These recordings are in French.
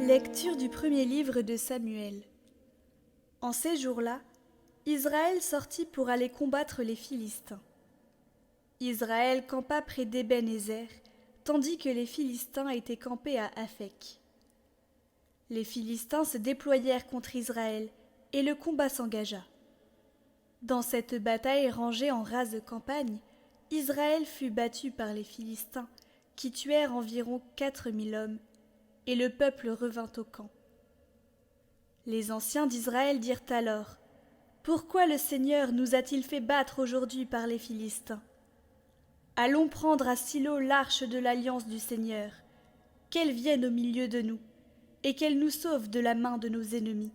Lecture du premier livre de Samuel. En ces jours-là, Israël sortit pour aller combattre les Philistins. Israël campa près d'Ébén-Ézer, tandis que les Philistins étaient campés à Aphek. Les Philistins se déployèrent contre Israël, et le combat s'engagea. Dans cette bataille rangée en rase campagne, Israël fut battu par les Philistins, qui tuèrent environ 4000 hommes, et le peuple revint au camp. Les anciens d'Israël dirent alors : « Pourquoi le Seigneur nous a-t-il fait battre aujourd'hui par les Philistins ? Allons prendre à Silo l'arche de l'alliance du Seigneur, qu'elle vienne au milieu de nous, et qu'elle nous sauve de la main de nos ennemis. »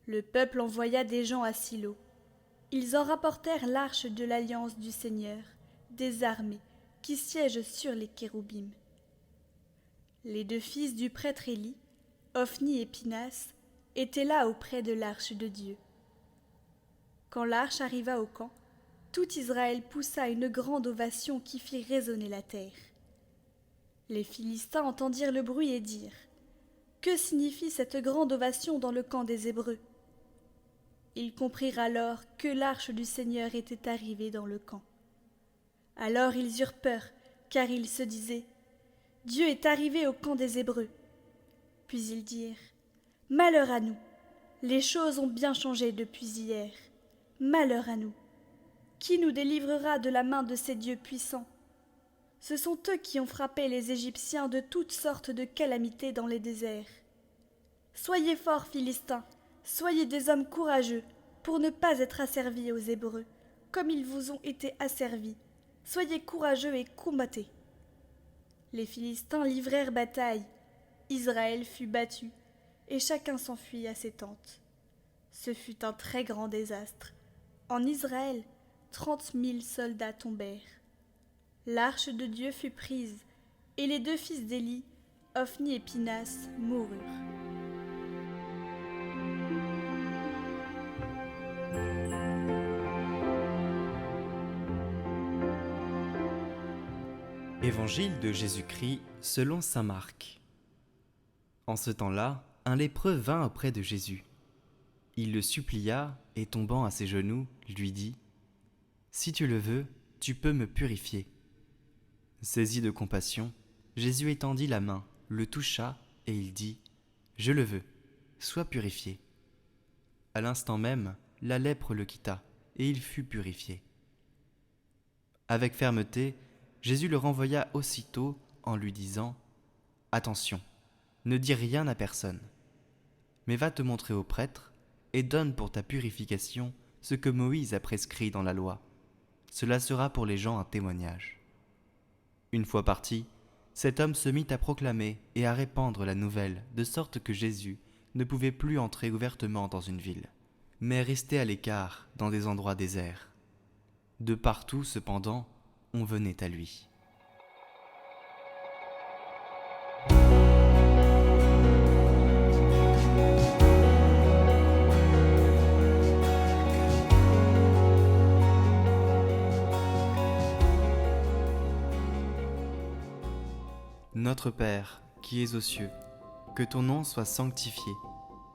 Le peuple envoya des gens à Silo. Ils en rapportèrent l'arche de l'alliance du Seigneur, des armées, qui siège sur les kéroubim. Les deux fils du prêtre Élie, Ophni et Pinas, étaient là auprès de l'arche de Dieu. Quand l'arche arriva au camp, tout Israël poussa une grande ovation qui fit résonner la terre. Les Philistins entendirent le bruit et dirent : « Que signifie cette grande ovation dans le camp des Hébreux ?» Ils comprirent alors que l'arche du Seigneur était arrivée dans le camp. Alors ils eurent peur, car ils se disaient : « Dieu est arrivé au camp des Hébreux. » Puis ils dirent : « Malheur à nous, les choses ont bien changé depuis hier. Malheur à nous. Qui nous délivrera de la main de ces dieux puissants ? Ce sont eux qui ont frappé les Égyptiens de toutes sortes de calamités dans les déserts. Soyez forts, Philistins, soyez des hommes courageux, pour ne pas être asservis aux Hébreux, comme ils vous ont été asservis. Soyez courageux et combattez. » Les Philistins livrèrent bataille. Israël fut battu, et chacun s'enfuit à ses tentes. Ce fut un très grand désastre. En Israël, 30 000 soldats tombèrent. L'arche de Dieu fut prise, et les deux fils d'Élie, Ophni et Pinas, moururent. Évangile de Jésus-Christ selon saint Marc. En ce temps-là, un lépreux vint auprès de Jésus. Il le supplia et tombant à ses genoux, lui dit : « Si tu le veux, tu peux me purifier. » Saisi de compassion, Jésus étendit la main, le toucha et il dit : « Je le veux, sois purifié. » À l'instant même, la lèpre le quitta et il fut purifié. Avec fermeté, Jésus le renvoya aussitôt en lui disant : « Attention, ne dis rien à personne, mais va te montrer au prêtre et donne pour ta purification ce que Moïse a prescrit dans la loi. Cela sera pour les gens un témoignage. » Une fois parti, cet homme se mit à proclamer et à répandre la nouvelle, de sorte que Jésus ne pouvait plus entrer ouvertement dans une ville, mais restait à l'écart dans des endroits déserts. De partout, cependant, on venait à lui. Notre Père, qui es aux cieux, que ton nom soit sanctifié,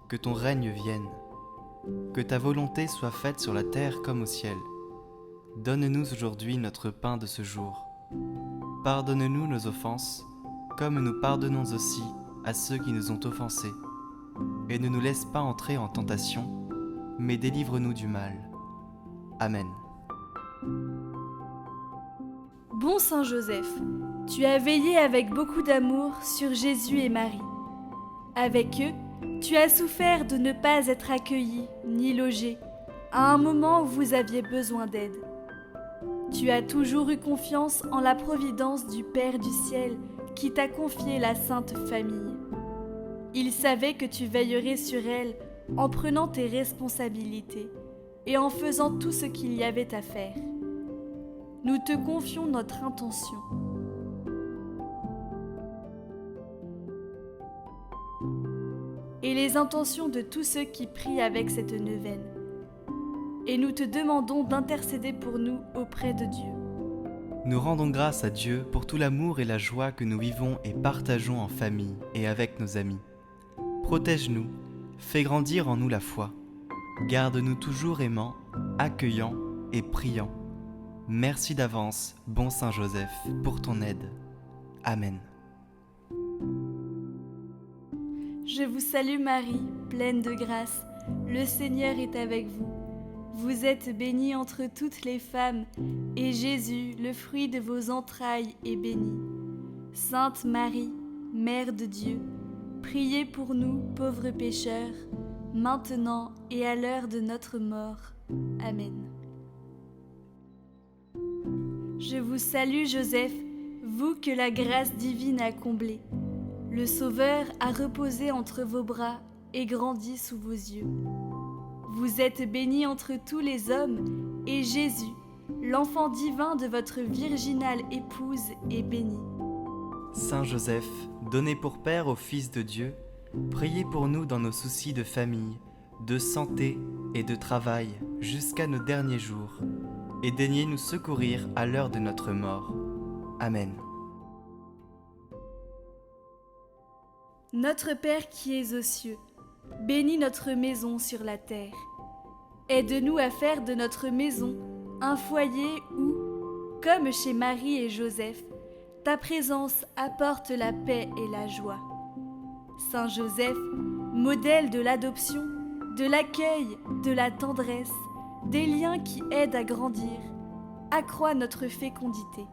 que ton règne vienne, que ta volonté soit faite sur la terre comme au ciel. Donne-nous aujourd'hui notre pain de ce jour. Pardonne-nous nos offenses, comme nous pardonnons aussi à ceux qui nous ont offensés. Et ne nous laisse pas entrer en tentation, mais délivre-nous du mal. Amen. Bon Saint Joseph, tu as veillé avec beaucoup d'amour sur Jésus et Marie. Avec eux, tu as souffert de ne pas être accueilli ni logé à un moment où vous aviez besoin d'aide. Tu as toujours eu confiance en la providence du Père du ciel qui t'a confié la Sainte Famille. Il savait que tu veillerais sur elle en prenant tes responsabilités et en faisant tout ce qu'il y avait à faire. Nous te confions notre intention. Et les intentions de tous ceux qui prient avec cette neuvaine. Et nous te demandons d'intercéder pour nous auprès de Dieu. Nous rendons grâce à Dieu pour tout l'amour et la joie que nous vivons et partageons en famille et avec nos amis. Protège-nous, fais grandir en nous la foi. Garde-nous toujours aimants, accueillants et priants. Merci d'avance, bon Saint Joseph, pour ton aide. Amen. Je vous salue Marie, pleine de grâce, le Seigneur est avec vous. Vous êtes bénie entre toutes les femmes, et Jésus, le fruit de vos entrailles, est béni. Sainte Marie, Mère de Dieu, priez pour nous, pauvres pécheurs, maintenant et à l'heure de notre mort. Amen. Je vous salue Joseph, vous que la grâce divine a comblé. Le Sauveur a reposé entre vos bras et grandi sous vos yeux. Vous êtes béni entre tous les hommes, et Jésus, l'enfant divin de votre virginale épouse, est béni. Saint Joseph, donné pour Père au Fils de Dieu, priez pour nous dans nos soucis de famille, de santé et de travail jusqu'à nos derniers jours, et daignez nous secourir à l'heure de notre mort. Amen. Notre Père qui es aux cieux, bénis notre maison sur la terre. Aide-nous à faire de notre maison un foyer où, comme chez Marie et Joseph, ta présence apporte la paix et la joie. Saint Joseph, modèle de l'adoption, de l'accueil, de la tendresse, des liens qui aident à grandir, accroît notre fécondité.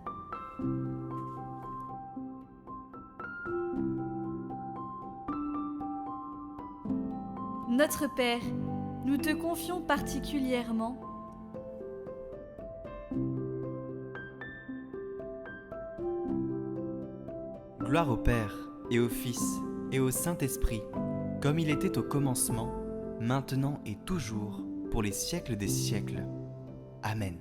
Notre Père, nous te confions particulièrement Gloire au Père, et au Fils, et au Saint-Esprit, comme il était au commencement, maintenant et toujours, pour les siècles des siècles. Amen.